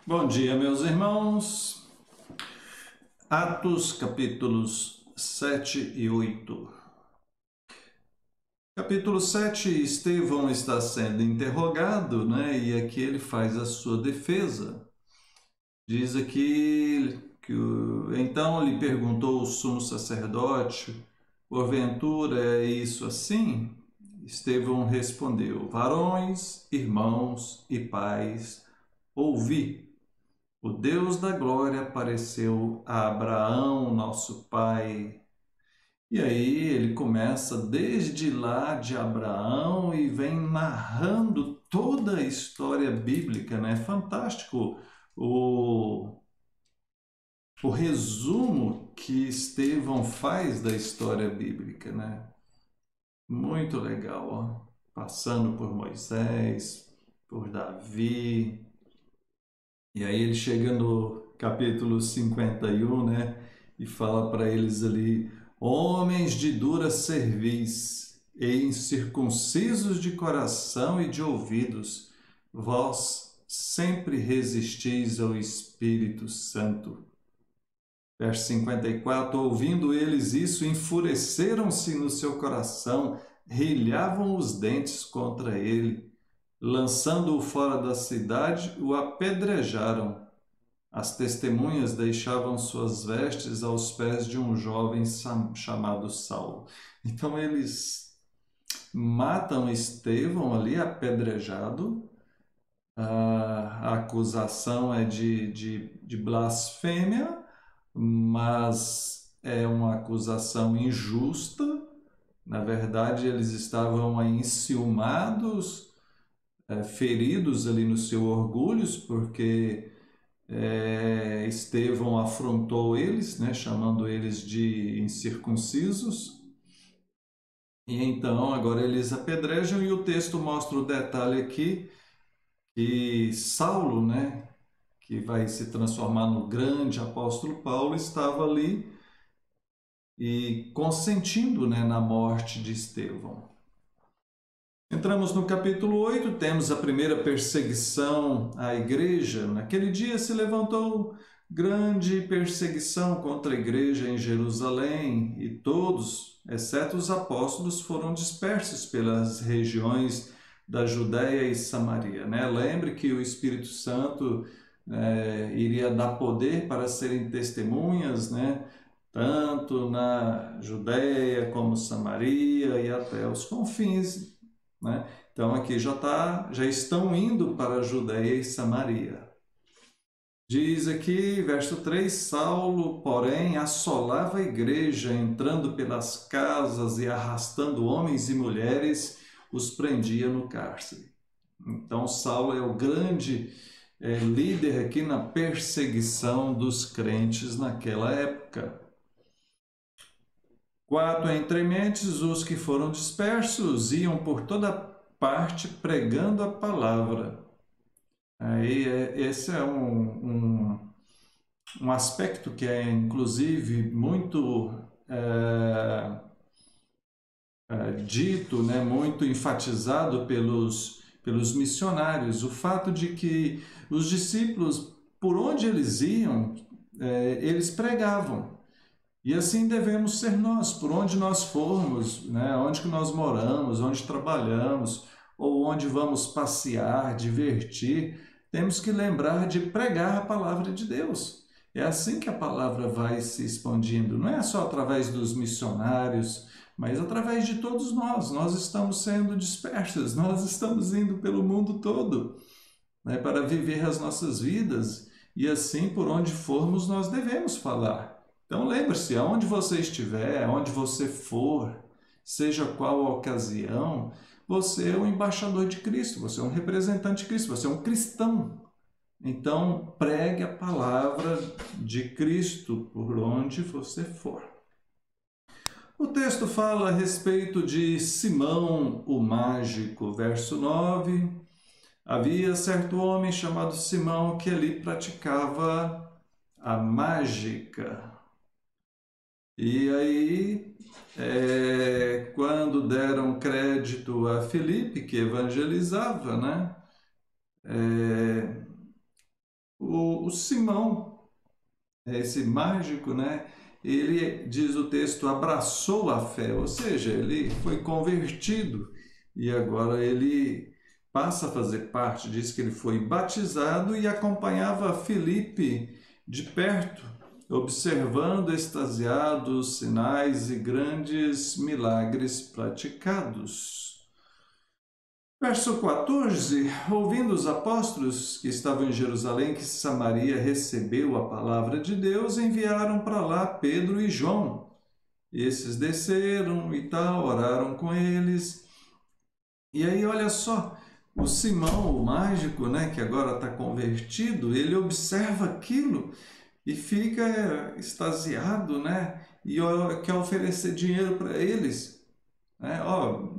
Bom dia, meus irmãos. Atos, capítulos 7 e 8. Capítulo 7, Estevão está sendo interrogado, né? E aqui ele faz a sua defesa. Diz aqui que então lhe perguntou o sumo sacerdote: porventura é isso assim? Estevão respondeu: varões, irmãos e pais, ouvi. O Deus da glória apareceu a Abraão, nosso pai. E aí ele começa desde lá de Abraão e vem narrando toda a história bíblica, né? Fantástico o, o resumo que Estevão faz da história bíblica, né? Muito legal, ó. Passando por Moisés, por Davi. E aí ele chega no capítulo 51, né? E fala para eles ali: homens de dura cerviz e incircuncisos de coração e de ouvidos, vós sempre resistis ao Espírito Santo. Verso 54: ouvindo eles isso, enfureceram-se no seu coração, rilhavam os dentes contra ele. Lançando-o fora da cidade, o apedrejaram. As testemunhas deixavam suas vestes aos pés de um jovem chamado Saulo. Então eles matam Estevão ali apedrejado. A acusação é de blasfêmia, mas é uma acusação injusta. Na verdade, eles estavam enciumados, feridos ali no seu orgulho, porque Estevão afrontou eles, né, chamando eles de incircuncisos. E então agora eles apedrejam e o texto mostra o detalhe aqui que Saulo, né, que vai se transformar no grande apóstolo Paulo, estava ali e consentindo, né, na morte de Estevão. Entramos no capítulo 8, temos a primeira perseguição à igreja. Naquele dia se levantou grande perseguição contra a igreja em Jerusalém, e todos, exceto os apóstolos, foram dispersos pelas regiões da Judéia e Samaria. Né? Lembre que o Espírito Santo iria dar poder para serem testemunhas, né? Tanto na Judéia como Samaria e até os confins, né? Então aqui já estão indo para a Judéia e Samaria. Diz aqui, verso 3, Saulo, porém, assolava a igreja, entrando pelas casas e arrastando homens e mulheres, os prendia no cárcere. Então Saulo é o grande líder aqui na perseguição dos crentes naquela época. 4. Entre mentes, os que foram dispersos iam por toda parte pregando a palavra. Aí, esse é um aspecto que é, inclusive, muito dito, né, muito enfatizado pelos missionários. O fato de que os discípulos, por onde eles iam, eles pregavam. E assim devemos ser nós, por onde nós formos, né? Onde que nós moramos, onde trabalhamos, ou onde vamos passear, divertir, temos que lembrar de pregar a palavra de Deus. É assim que a palavra vai se expandindo, não é só através dos missionários, mas através de todos nós. Nós estamos sendo dispersos, nós estamos indo pelo mundo todo, né, para viver as nossas vidas, e assim, por onde formos, nós devemos falar. Então lembre-se, aonde você estiver, aonde você for, seja qual a ocasião, você é um embaixador de Cristo, você é um representante de Cristo, você é um cristão. Então pregue a palavra de Cristo por onde você for. O texto fala a respeito de Simão o mágico, verso 9. Havia certo homem chamado Simão que ali praticava a mágica. E aí, quando deram crédito a Filipe, que evangelizava, né? O Simão, esse mágico, né? Ele, diz o texto, abraçou a fé, ou seja, ele foi convertido e agora ele passa a fazer parte, diz que ele foi batizado e acompanhava Filipe de perto, observando extasiado os sinais e grandes milagres praticados. Verso 14: ouvindo os apóstolos que estavam em Jerusalém que Samaria recebeu a palavra de Deus, enviaram para lá Pedro e João. Esses desceram e tal, oraram com eles. E aí, olha só, o Simão, o mágico, né, que agora está convertido, ele observa aquilo e fica extasiado, né, e quer oferecer dinheiro para eles. Né? Ó,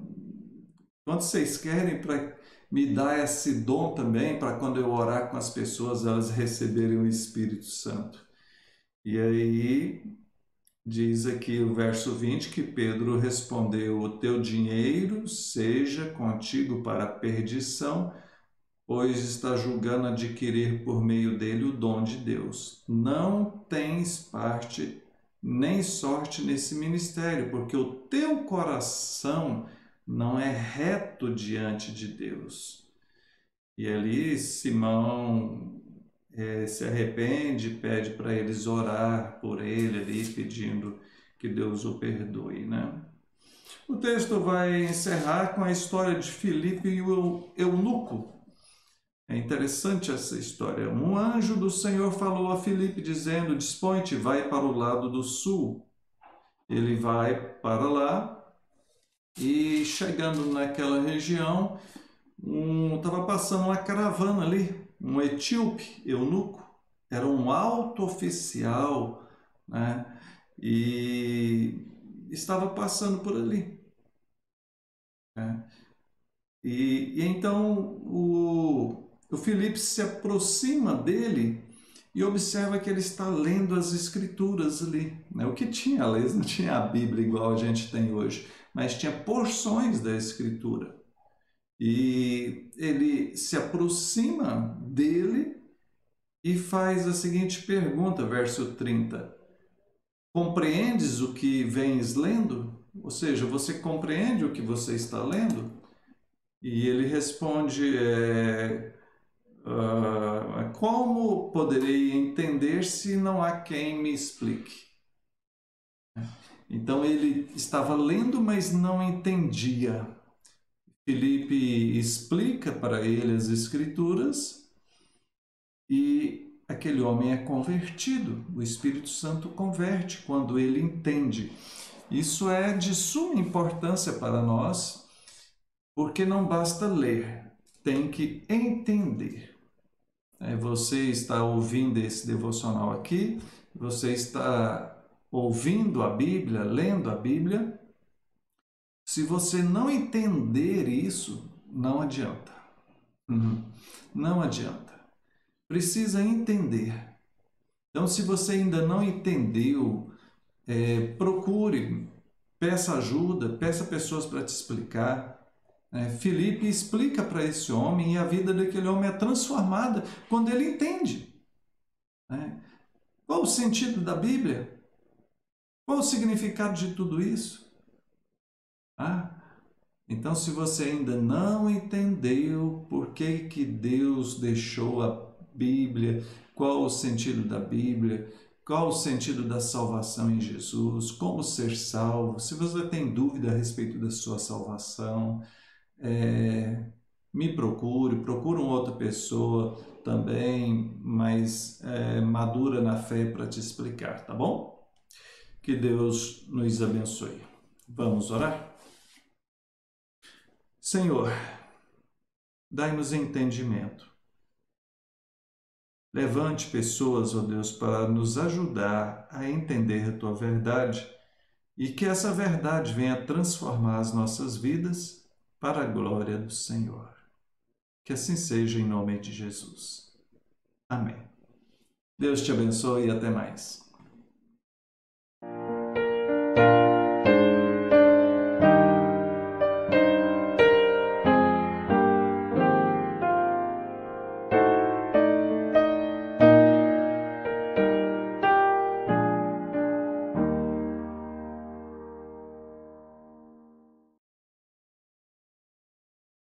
quanto vocês querem para me dar esse dom também, para quando eu orar com as pessoas, elas receberem o Espírito Santo? E aí diz aqui o verso 20 que Pedro respondeu: o teu dinheiro seja contigo para a perdição, pois está julgando adquirir por meio dele o dom de Deus. Não tens parte nem sorte nesse ministério, porque o teu coração não é reto diante de Deus. E ali Simão se arrepende, pede para eles orar por ele ali, pedindo que Deus o perdoe, né? O texto vai encerrar com a história de Filipe e o eunuco. É interessante essa história. Um anjo do Senhor falou a Filipe, dizendo: dispõe-te, vai para o lado do sul. Ele vai para lá e, chegando naquela região, estava passando uma caravana ali, um etíope, eunuco, era um alto oficial, né? E estava passando por ali. Né? E então o Filipe se aproxima dele e observa que ele está lendo as escrituras ali. Né? O que tinha, aliás, não tinha a Bíblia igual a gente tem hoje, mas tinha porções da escritura. E ele se aproxima dele e faz a seguinte pergunta, verso 30. Compreendes o que vens lendo? Ou seja, você compreende o que você está lendo? E ele responde, como poderei entender se não há quem me explique? Então ele estava lendo, mas não entendia. Filipe explica para ele as escrituras e aquele homem é convertido. O Espírito Santo converte quando ele entende. Isso é de suma importância para nós, porque não basta ler, tem que entender. Você está ouvindo esse devocional aqui, você está ouvindo a Bíblia, lendo a Bíblia. Se você não entender isso, não adianta. Não adianta. Precisa entender. Então, se você ainda não entendeu, procure, peça ajuda, peça pessoas para te explicar. Filipe explica para esse homem e a vida daquele homem é transformada quando ele entende. Né? Qual o sentido da Bíblia? Qual o significado de tudo isso? Então, se você ainda não entendeu por que Deus deixou a Bíblia, qual o sentido da Bíblia, qual o sentido da salvação em Jesus, como ser salvo, se você tem dúvida a respeito da sua salvação, me procure uma outra pessoa também mais madura na fé para te explicar, tá bom? Que Deus nos abençoe. Vamos orar? Senhor, dai-nos entendimento. Levante pessoas, ó Deus, para nos ajudar a entender a Tua verdade e que essa verdade venha transformar as nossas vidas para a glória do Senhor. Que assim seja em nome de Jesus. Amém. Deus te abençoe e até mais.